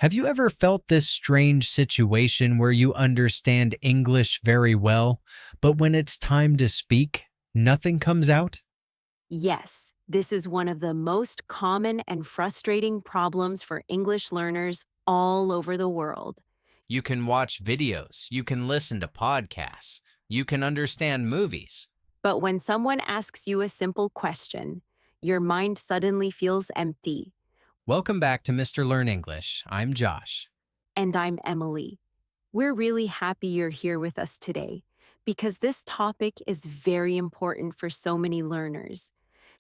Have you ever felt this strange situation where you understand English very well, but when it's time to speak, nothing comes out? Yes, this is one of the most common and frustrating problems for English learners all over the world. You can watch videos, you can listen to podcasts, you can understand movies. But when someone asks you a simple question, your mind suddenly feels empty. Welcome back to Mr. Learn English. I'm Josh. And I'm Emily. We're really happy you're here with us today because this topic is very important for so many learners.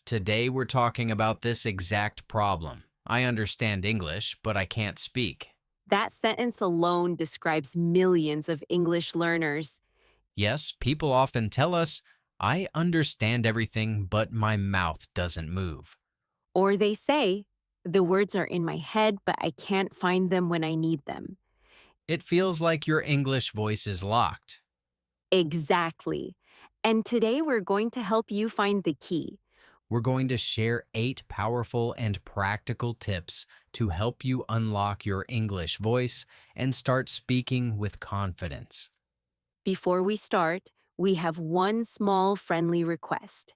Today we're talking about this exact problem. I understand English, but I can't speak. That sentence alone describes millions of English learners. Yes, people often tell us, I understand everything, but my mouth doesn't move. Or they say, the words are in my head, but I can't find them when I need them. It feels like your English voice is locked. Exactly. And today we're going to help you find the key. We're going to share 8 powerful and practical tips to help you unlock your English voice and start speaking with confidence. Before we start, we have one small friendly request.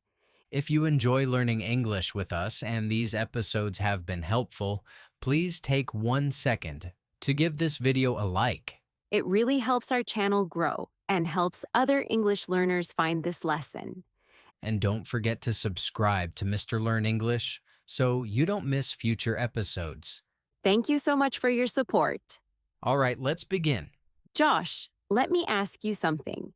If you enjoy learning English with us and these episodes have been helpful, please take 1 second to give this video a like. It really helps our channel grow and helps other English learners find this lesson. And don't forget to subscribe to Mr. Learn English so you don't miss future episodes. Thank you so much for your support. All right, let's begin. Josh, let me ask you something.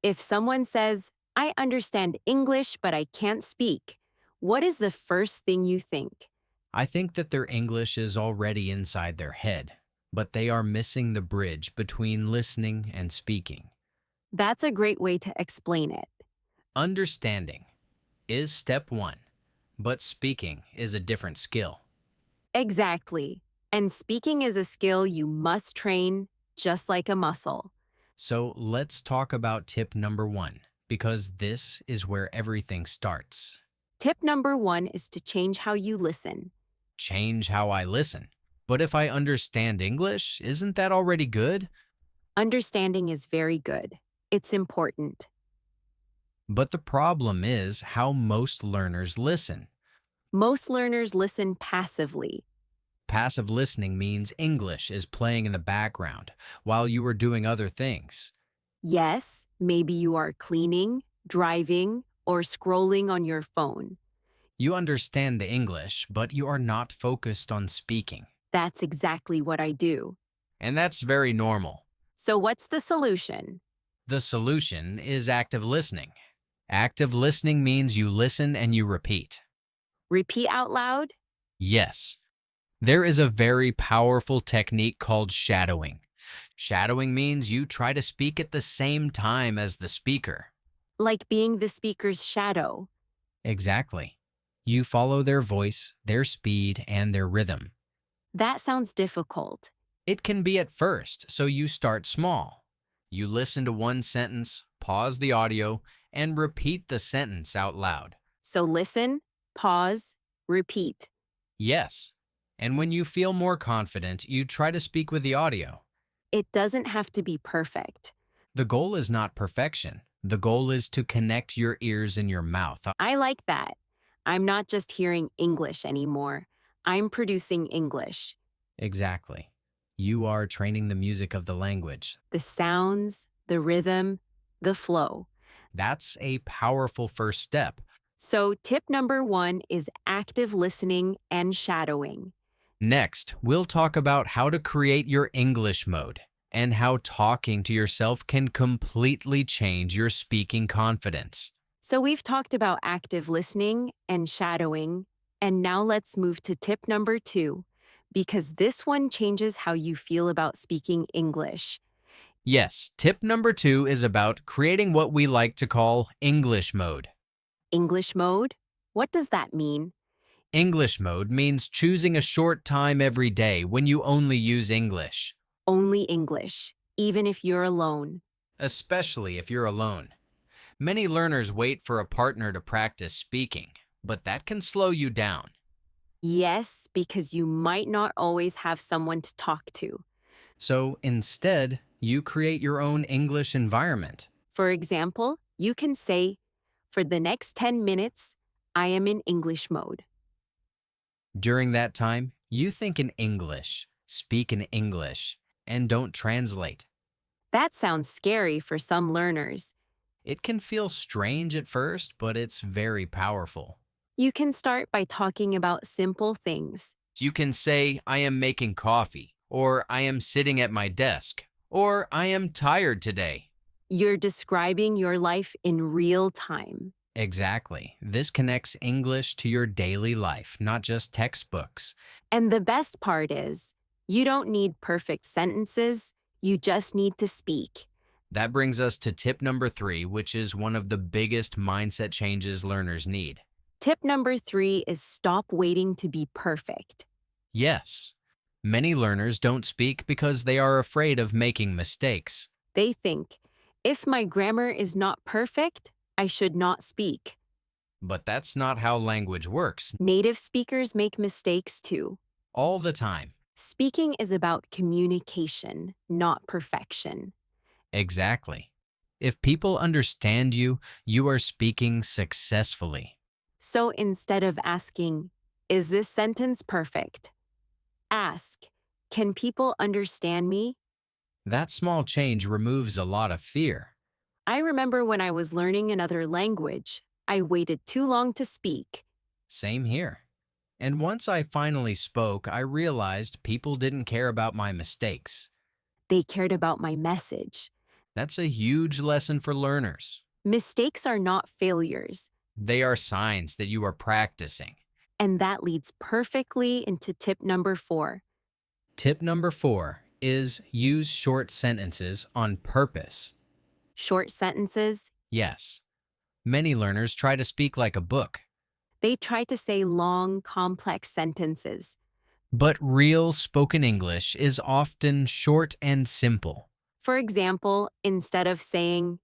If someone says, I understand English, but I can't speak, what is the first thing you think? I think that their English is already inside their head, but they are missing the bridge between listening and speaking. That's a great way to explain it. Understanding is step 1, but speaking is a different skill. Exactly. And speaking is a skill you must train just like a muscle. So let's talk about tip number 1, because this is where everything starts. Tip number 1 is to change how you listen. Change how I listen. But if I understand English, isn't that already good? Understanding is very good. It's important. But the problem is how most learners listen. Most learners listen passively. Passive listening means English is playing in the background while you are doing other things. Yes, maybe you are cleaning, driving, or scrolling on your phone. You understand the English, but you are not focused on speaking. That's exactly what I do. And that's very normal. So what's the solution? The solution is active listening. Active listening means you listen and you repeat. Repeat out loud? Yes. There is a very powerful technique called shadowing. Shadowing means you try to speak at the same time as the speaker. Like being the speaker's shadow. Exactly. You follow their voice, their speed, and their rhythm. That sounds difficult. It can be at first, so you start small. You listen to one sentence, pause the audio, and repeat the sentence out loud. So listen, pause, repeat. Yes. And when you feel more confident, you try to speak with the audio. It doesn't have to be perfect. The goal is not perfection. The goal is to connect your ears and your mouth. I like that. I'm not just hearing English anymore. I'm producing English. Exactly. You are training the music of the language. The sounds, the rhythm, the flow. That's a powerful first step. So tip number 1 is active listening and shadowing. Next, we'll talk about how to create your English mode and how talking to yourself can completely change your speaking confidence. So we've talked about active listening and shadowing, and now let's move to tip number 2, because this one changes how you feel about speaking English. Yes, tip number 2 is about creating what we like to call English mode. English mode? What does that mean? English mode means choosing a short time every day when you only use English, Only English, even if you're alone. especially if you're alone. Many learners wait for a partner to practice speaking, but that can slow you down. Yes, because you might not always have someone to talk to. So instead, you create your own English environment. For example, you can say, for the next 10 minutes, I am in English mode. During that time, you think in English, speak in English, and don't translate. That sounds scary for some learners. It can feel strange at first, but it's very powerful. You can start by talking about simple things. You can say, I am making coffee, or I am sitting at my desk, or I am tired today. You're describing your life in real time. Exactly. This connects English to your daily life, not just textbooks. And the best part is, you don't need perfect sentences, you just need to speak. That brings us to tip number 3, which is one of the biggest mindset changes learners need. Tip number 3 is stop waiting to be perfect. Yes, many learners don't speak because they are afraid of making mistakes. They think, if my grammar is not perfect, I should not speak. But that's not how language works Native speakers make mistakes too. all the time. Speaking is about communication, not perfection. Exactly. If people understand you, you are speaking successfully. So instead of asking, is this sentence perfect? Ask, can people understand me? That small change removes a lot of fear. I remember when I was learning another language, I waited too long to speak. Same here. And once I finally spoke, I realized people didn't care about my mistakes. They cared about my message. That's a huge lesson for learners. Mistakes are not failures, They are signs that you are practicing. and that leads perfectly into tip number 4. Tip number 4 is use short sentences on purpose. Short sentences. Yes, many learners try to speak like a book, They try to say long, complex sentences. but real spoken English is often short and simple. For example, instead of saying,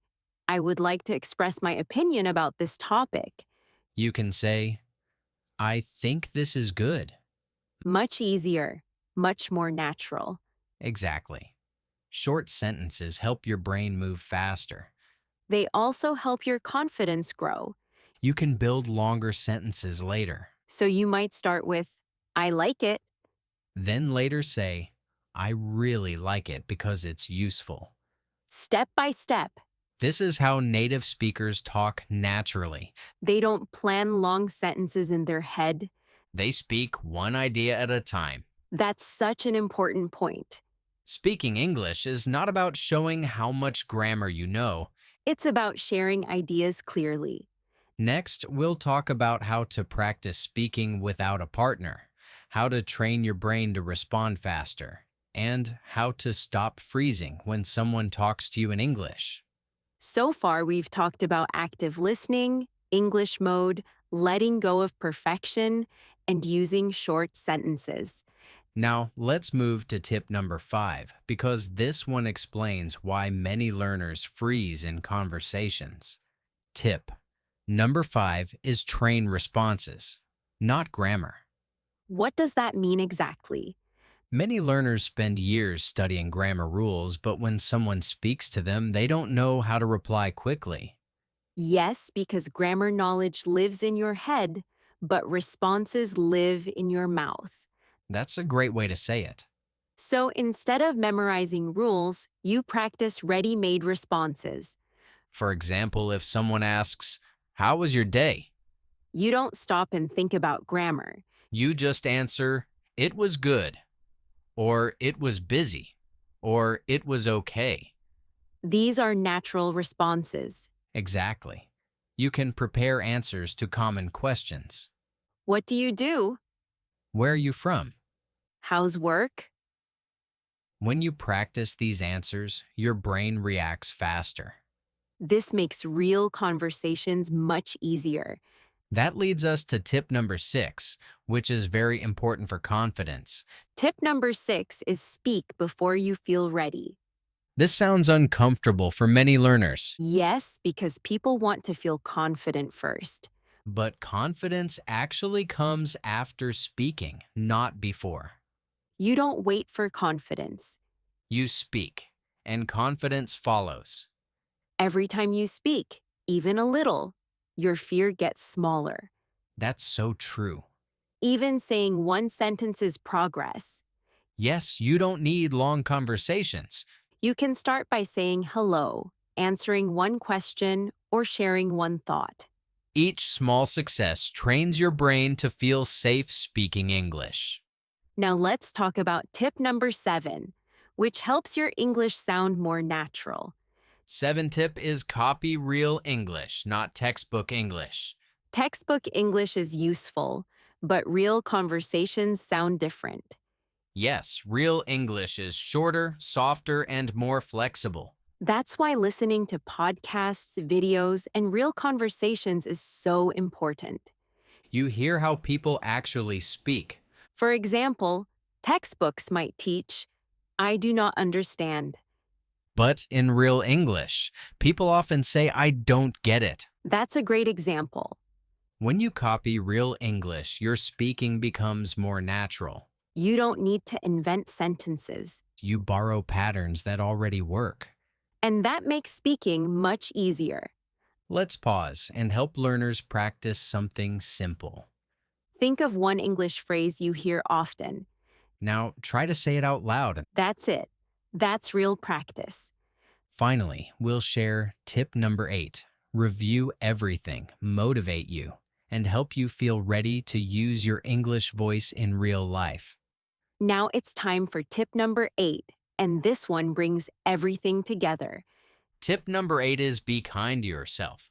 I would like to express my opinion about this topic, You can say, I think this is good. much easier, much more natural. Exactly. Short sentences help your brain move faster. They also help your confidence grow. You can build longer sentences later. So you might start with, I like it. Then later say, I really like it because it's useful. Step by step. This is how native speakers talk naturally. They don't plan long sentences in their head. They speak one idea at a time. That's such an important point. Speaking English is not about showing how much grammar you know. It's about sharing ideas clearly. Next, we'll talk about how to practice speaking without a partner, how to train your brain to respond faster, and how to stop freezing when someone talks to you in English. So far, we've talked about active listening, English mode, letting go of perfection, and using short sentences. Now, let's move to tip number 5, because this one explains why many learners freeze in conversations. Tip number 5 is train responses, not grammar. What does that mean exactly? Many learners spend years studying grammar rules, but when someone speaks to them, they don't know how to reply quickly. Yes, because grammar knowledge lives in your head, but responses live in your mouth. That's a great way to say it. So instead of memorizing rules, you practice ready-made responses. For example, if someone asks, How was your day? You don't stop and think about grammar. You just answer, It was good, or It was busy, or It was okay. These are natural responses. Exactly. You can prepare answers to common questions. What do you do? Where are you from? How's work? When you practice these answers, your brain reacts faster. This makes real conversations much easier. That leads us to tip number 6, which is very important for confidence. Tip number 6 is speak before you feel ready. This sounds uncomfortable for many learners, Yes, because people want to feel confident first. but confidence actually comes after speaking, not before. You don't wait for confidence. You speak, and confidence follows. Every time you speak, even a little, your fear gets smaller. That's so true. Even saying one sentence is progress. Yes, you don't need long conversations. You can start by saying hello, answering one question, or sharing one thought. Each small success trains your brain to feel safe speaking English. Now let's talk about tip number 7, which helps your English sound more natural. 7 tip is copy real English, not textbook English. Textbook English is useful, but real conversations sound different. Yes, real English is shorter, softer, and more flexible. That's why listening to podcasts, videos, and real conversations is so important. You hear how people actually speak. For example, textbooks might teach, I do not understand. But in real English, people often say, I don't get it. That's a great example. When you copy real English, your speaking becomes more natural. You don't need to invent sentences. You borrow patterns that already work. And that makes speaking much easier. Let's pause and help learners practice something simple. Think of one English phrase you hear often. Now, try to say it out loud. That's it. That's real practice. Finally, we'll share tip number 8. Review everything, motivate you, and help you feel ready to use your English voice in real life. Now it's time for tip number 8, and this one brings everything together. Tip number 8 is be kind to yourself.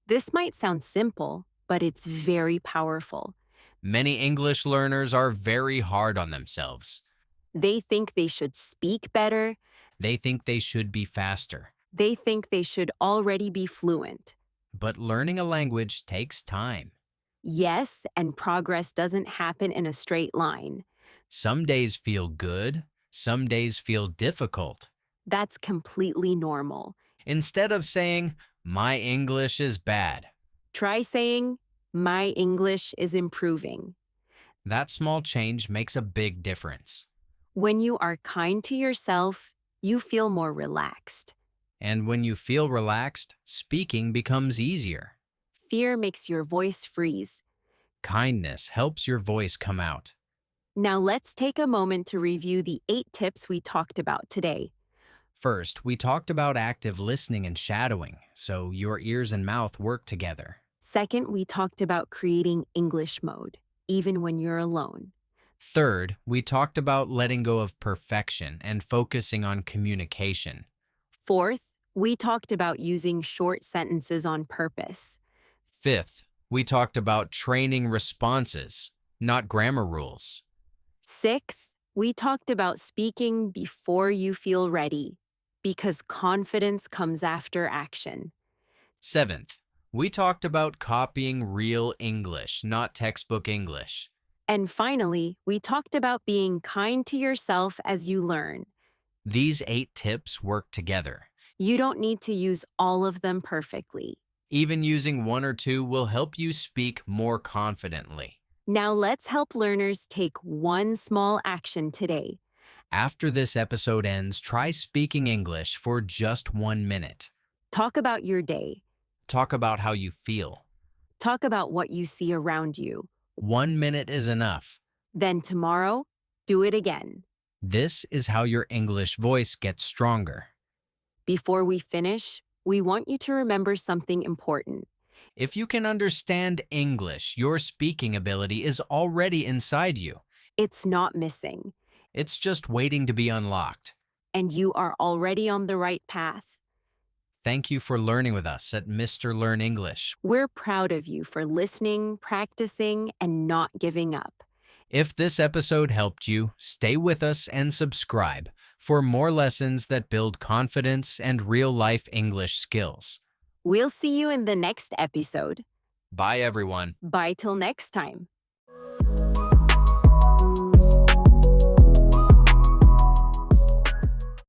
This might sound simple, but it's very powerful. Many English learners are very hard on themselves. They think they should speak better. They think they should be faster. They think they should already be fluent. But learning a language takes time. Yes, and progress doesn't happen in a straight line. Some days feel good, some days feel difficult. That's completely normal. Instead of saying, my English is bad, Try saying, my English is improving. that small change makes a big difference. When you are kind to yourself, you feel more relaxed. And when you feel relaxed, speaking becomes easier. Fear makes your voice freeze. Kindness helps your voice come out. Now let's take a moment to review the 8 tips we talked about today. First, we talked about active listening and shadowing, so your ears and mouth work together. Second, we talked about creating English mode, even when you're alone. Third, we talked about letting go of perfection and focusing on communication. Fourth, we talked about using short sentences on purpose. Fifth, we talked about training responses, not grammar rules. Sixth, we talked about speaking before you feel ready, because confidence comes after action. Seventh, we talked about copying real English, not textbook English. And finally, we talked about being kind to yourself as you learn. These 8 tips work together. You don't need to use all of them perfectly. Even using 1 or 2 will help you speak more confidently. Now let's help learners take one small action today. After this episode ends, try speaking English for just 1 minute. Talk about your day. Talk about how you feel. Talk about what you see around you. 1 minute is enough. Then tomorrow, do it again. This is how your English voice gets stronger. Before we finish, we want you to remember something important. If you can understand English, your speaking ability is already inside you. It's not missing, It's just waiting to be unlocked. and you are already on the right path. Thank you for learning with us at Mr. Learn English. We're proud of you for listening, practicing, and not giving up. If this episode helped you, stay with us and subscribe for more lessons that build confidence and real-life English skills. We'll see you in the next episode. Bye, everyone. Bye till next time.